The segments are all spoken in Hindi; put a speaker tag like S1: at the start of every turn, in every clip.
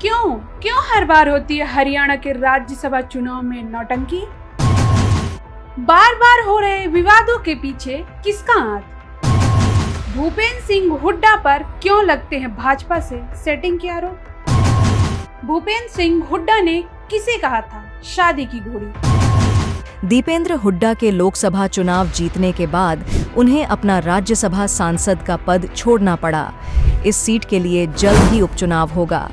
S1: क्यों क्यों हर बार होती है हरियाणा के राज्यसभा चुनाव में नौटंकी? बार बार हो रहे विवादों के पीछे किसका हाथ? भूपेंद्र सिंह हुड्डा पर क्यों लगते हैं भाजपा से सेटिंग के आरोप? भूपेंद्र सिंह हुड्डा ने किसे कहा था शादी की घोड़ी?
S2: दीपेंद्र हुड्डा के लोकसभा चुनाव जीतने के बाद उन्हें अपना राज्यसभा सांसद का पद छोड़ना पड़ा। इस सीट के लिए जल्द ही उपचुनाव होगा।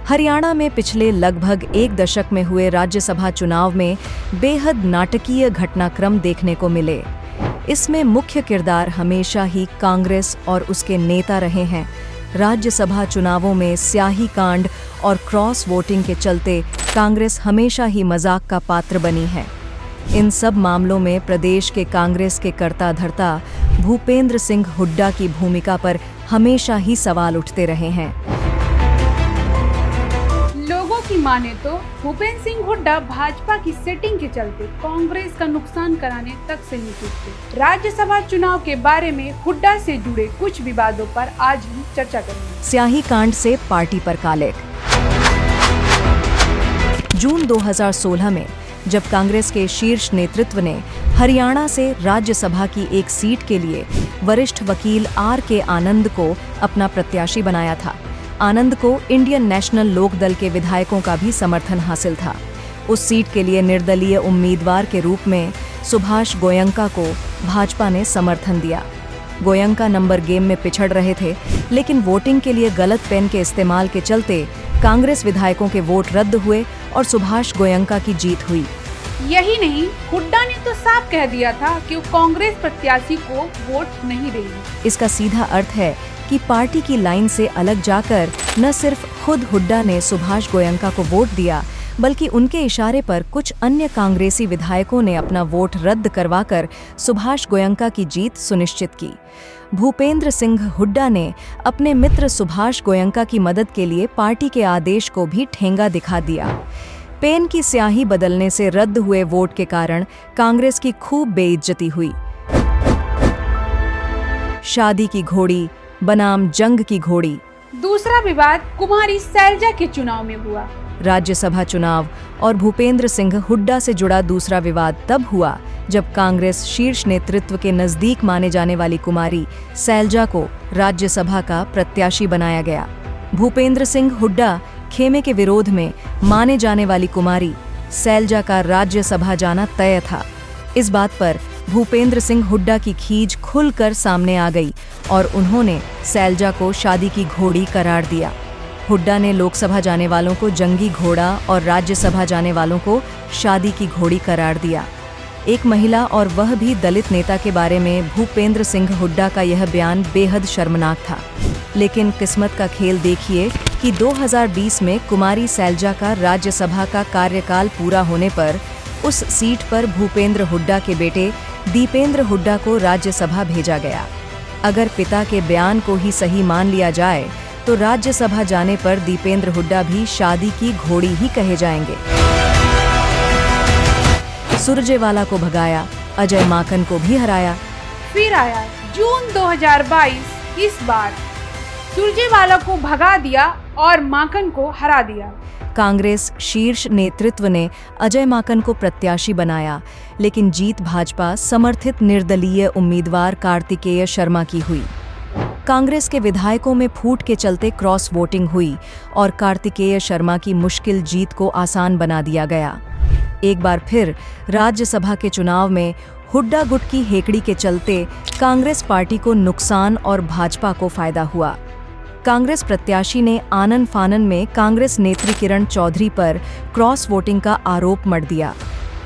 S2: हरियाणा में पिछले लगभग एक दशक में हुए राज्यसभा चुनाव में बेहद नाटकीय घटनाक्रम देखने को मिले। इसमें मुख्य किरदार हमेशा ही कांग्रेस और उसके नेता रहे हैं। राज्यसभा चुनावों में स्याही कांड और क्रॉस वोटिंग के चलते कांग्रेस हमेशा ही मजाक का पात्र बनी है। इन सब मामलों में प्रदेश के कांग्रेस के कर्ता धर्ता भूपेंद्र सिंह हुड्डा की भूमिका पर हमेशा ही सवाल उठते रहे हैं।
S1: लोगों की माने तो भूपेंद्र सिंह हुड्डा भाजपा की सेटिंग के चलते कांग्रेस का नुकसान कराने तक से नहीं चूकते। राज्यसभा चुनाव के बारे में हुड्डा से जुड़े कुछ विवादों पर आज हम चर्चा करेंगे।
S2: स्याही कांड से पार्टी पर कालिक। जून 2016 में जब कांग्रेस के शीर्ष नेतृत्व ने हरियाणा से राज्यसभा की एक सीट के लिए वरिष्ठ वकील R.K. आनंद को अपना प्रत्याशी बनाया था। आनंद को इंडियन नेशनल लोकदल के विधायकों का भी समर्थन हासिल था। उस सीट के लिए निर्दलीय उम्मीदवार के रूप में सुभाष गोयंका को भाजपा ने समर्थन दिया। गोयंका नंबर गेम में पिछड़ रहे थे, लेकिन वोटिंग के लिए गलत पेन के इस्तेमाल के चलते कांग्रेस विधायकों के वोट रद्द हुए और सुभाष गोयंका की जीत हुई।
S1: यही नहीं, हुड्डा ने तो साफ कह दिया था कि वो कांग्रेस प्रत्याशी को वोट नहीं देंगे।
S2: इसका सीधा अर्थ है कि पार्टी की लाइन से अलग जाकर न सिर्फ खुद हुड्डा ने सुभाष गोयंका को वोट दिया, बल्कि उनके इशारे पर कुछ अन्य कांग्रेसी विधायकों ने अपना वोट रद्द करवाकर सुभाष गोयंका की जीत सुनिश्चित की। भूपेंद्र सिंह हुड्डा ने अपने मित्र सुभाष गोयंका की मदद के लिए पार्टी के आदेश को भी ठेंगा दिखा दिया। पेन की स्याही बदलने से रद्द हुए वोट के कारण कांग्रेस की खूब बेइज्जती हुई। शादी की घोड़ी बनाम जंग की घोड़ी।
S1: दूसरा विवाद कुमारी सैलजा के चुनाव में हुआ।
S2: राज्यसभा चुनाव और भूपेंद्र सिंह हुड्डा से जुड़ा दूसरा विवाद तब हुआ जब कांग्रेस शीर्ष नेतृत्व के नजदीक माने जाने वाली कुमारी सैलजा को राज्यसभा का प्रत्याशी बनाया गया। भूपेंद्र सिंह हुड्डा खेमे के विरोध में माने जाने वाली कुमारी सैलजा का राज्यसभा जाना तय था। इस बात पर भूपेंद्र सिंह हुड्डा की खींच खुलकर सामने आ गई और उन्होंने सैलजा को शादी की घोड़ी करार दिया। हुड्डा ने लोकसभा जाने वालों को जंगी घोड़ा और राज्यसभा जाने वालों को शादी की घोड़ी करार दिया। एक महिला और वह भी दलित नेता के बारे में भूपेंद्र सिंह हुड्डा का यह बयान बेहद शर्मनाक था। लेकिन किस्मत का खेल देखिए कि 2020 में कुमारी सैलजा का राज्यसभा का कार्यकाल पूरा होने पर उस सीट पर भूपेंद्र हुड्डा के बेटे दीपेंद्र हुड्डा को राज्यसभा भेजा गया। अगर पिता के बयान को ही सही मान लिया जाए तो राज्यसभा जाने पर दीपेंद्र हुड्डा भी शादी की घोड़ी ही कहे जाएंगे। सुरजेवाला को भगाया, अजय माकन को भी हराया।
S1: फिर आया जून 2022। इस बार सुरजेवाला को भगा दिया और माकन को हरा दिया।
S2: कांग्रेस शीर्ष नेतृत्व ने अजय माकन को प्रत्याशी बनाया, लेकिन जीत भाजपा समर्थित निर्दलीय उम्मीदवार कार्तिकेय शर्मा की हुई। कांग्रेस के विधायकों में फूट के चलते क्रॉस वोटिंग हुई और कार्तिकेय शर्मा की मुश्किल जीत को आसान बना दिया गया। एक बार फिर राज्यसभा के चुनाव में हुड्डा गुट की हेकड़ी के चलते कांग्रेस पार्टी को नुकसान और भाजपा को फायदा हुआ। कांग्रेस प्रत्याशी ने आनन फानन में कांग्रेस नेत्री किरण चौधरी पर क्रॉस वोटिंग का आरोप मढ़ दिया।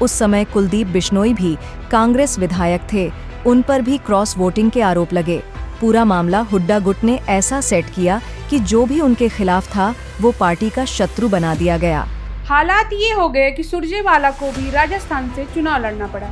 S2: उस समय कुलदीप बिश्नोई भी कांग्रेस विधायक थे, उन पर भी क्रॉस वोटिंग के आरोप लगे। पूरा मामला हुड्डा गुट ने ऐसा सेट किया कि जो भी उनके खिलाफ था वो पार्टी का शत्रु बना दिया गया।
S1: हालात ये हो गए कि सुरजेवाला को भी राजस्थान से चुनाव लड़ना पड़ा।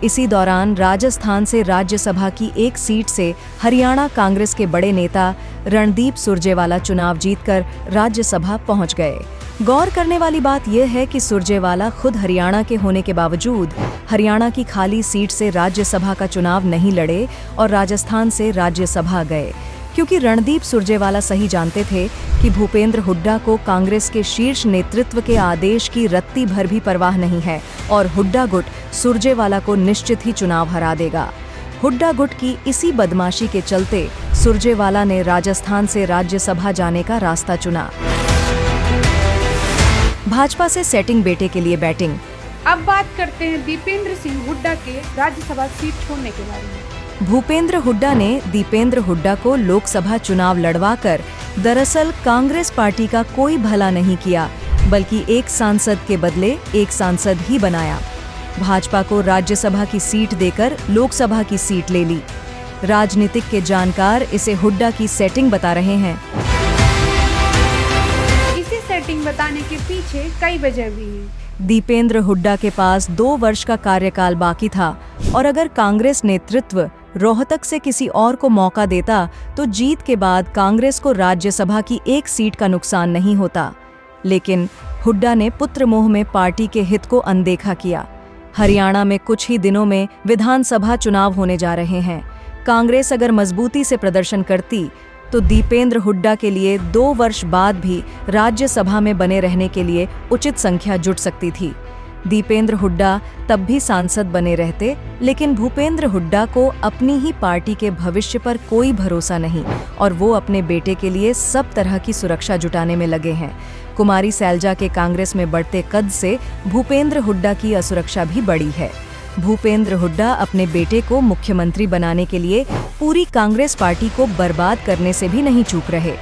S2: इसी दौरान राजस्थान से राज्यसभा की एक सीट से हरियाणा कांग्रेस के बड़े नेता रणदीप सुरजेवाला चुनाव जीतकर राज्यसभा पहुंच गए। गौर करने वाली बात यह है कि सुरजेवाला खुद हरियाणा के होने के बावजूद हरियाणा की खाली सीट से राज्यसभा का चुनाव नहीं लड़े और राजस्थान से राज्यसभा गए, क्योंकि रणदीप सुरजेवाला सही जानते थे कि भूपेंद्र हुड्डा को कांग्रेस के शीर्ष नेतृत्व के आदेश की रत्ती भर भी परवाह नहीं है और हुड्डा गुट सुरजेवाला को निश्चित ही चुनाव हरा देगा। हुड्डा गुट की इसी बदमाशी के चलते सुरजेवाला ने राजस्थान से राज्यसभा जाने का रास्ता चुना। भाजपा से सेटिंग बेटे के लिए बैटिंग।
S1: अब बात करते हैं दीपेंद्र सिंह हुड्डा के राज्यसभा सीट छोड़ने के बारे में।
S2: भूपेंद्र हुड्डा ने दीपेंद्र हुड्डा को लोकसभा चुनाव लड़वाकर दरअसल कांग्रेस पार्टी का कोई भला नहीं किया, बल्कि एक सांसद के बदले एक सांसद ही बनाया। भाजपा को राज्यसभा की सीट देकर लोकसभा की सीट ले ली। राजनीतिक के जानकार इसे हुड्डा की सेटिंग बता रहे हैं।
S1: इसे सेटिंग बताने के पीछे कई वजह भी हैं।
S2: दीपेंद्र हुड्डा के पास 2 वर्ष का कार्यकाल बाकी था और अगर कांग्रेस नेतृत्व रोहतक से किसी और को मौका देता तो जीत के बाद कांग्रेस को राज्यसभा की 1 सीट का नुकसान नहीं होता। लेकिन हुड्डा ने पुत्र मोह में पार्टी के हित को अनदेखा किया। हरियाणा में कुछ ही दिनों में विधानसभा चुनाव होने जा रहे हैं। कांग्रेस अगर मजबूती से प्रदर्शन करती तो दीपेंद्र हुड्डा के लिए 2 वर्ष बाद भी राज्यसभा में बने रहने के लिए उचित संख्या जुट सकती थी। दीपेंद्र हुड्डा तब भी सांसद बने रहते, लेकिन भूपेंद्र हुड्डा को अपनी ही पार्टी के भविष्य पर कोई भरोसा नहीं और वो अपने बेटे के लिए सब तरह की सुरक्षा जुटाने में लगे हैं। कुमारी सैलजा के कांग्रेस में बढ़ते कद से भूपेंद्र हुड्डा की असुरक्षा भी बढ़ी है। भूपेंद्र हुड्डा अपने बेटे को मुख्यमंत्री बनाने के लिए पूरी कांग्रेस पार्टी को बर्बाद करने से भी नहीं चूक रहे।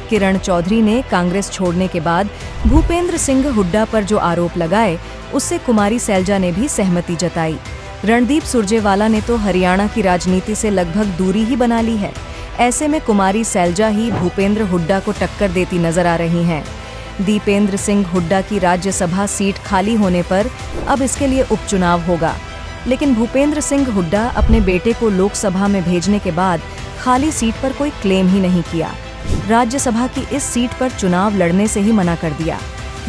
S2: किरण चौधरी ने कांग्रेस छोड़ने के बाद भूपेंद्र सिंह हुड्डा पर जो आरोप लगाए, उससे कुमारी सैलजा ने भी सहमति जताई। रणदीप सुरजेवाला ने तो हरियाणा की राजनीति से लगभग दूरी ही बना ली है। ऐसे में कुमारी सैलजा ही भूपेंद्र हुड्डा को टक्कर देती नजर आ रही हैं। दीपेंद्र सिंह हुड्डा की राज्यसभा सीट खाली होने पर अब इसके लिए उपचुनाव होगा, लेकिन भूपेंद्र सिंह हुड्डा अपने बेटे को लोकसभा में भेजने के बाद खाली सीट पर कोई क्लेम ही नहीं किया। राज्यसभा की इस सीट पर चुनाव लड़ने से ही मना कर दिया।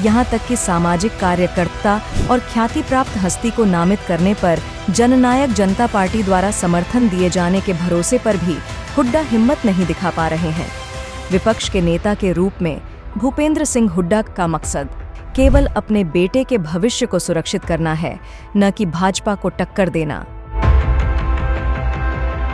S2: यहाँ तक कि सामाजिक कार्यकर्ता और ख्याति प्राप्त हस्ती को नामित करने पर जननायक जनता पार्टी द्वारा समर्थन दिए जाने के भरोसे पर भी हुड्डा हिम्मत नहीं दिखा पा रहे हैं। विपक्ष के नेता के रूप में भूपेंद्र सिंह हुड्डा का मकसद केवल अपने बेटे के भविष्य को सुरक्षित करना है, न कि भाजपा को टक्कर देना।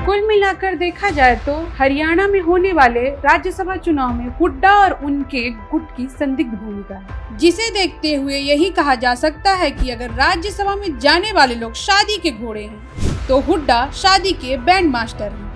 S1: कुल मिलाकर देखा जाए तो हरियाणा में होने वाले राज्यसभा चुनाव में हुड्डा और उनके गुट की संदिग्ध भूमिका है, जिसे देखते हुए यही कहा जा सकता है कि अगर राज्यसभा में जाने वाले लोग शादी के घोड़े हैं तो हुड्डा शादी के बैंड मास्टर हैं।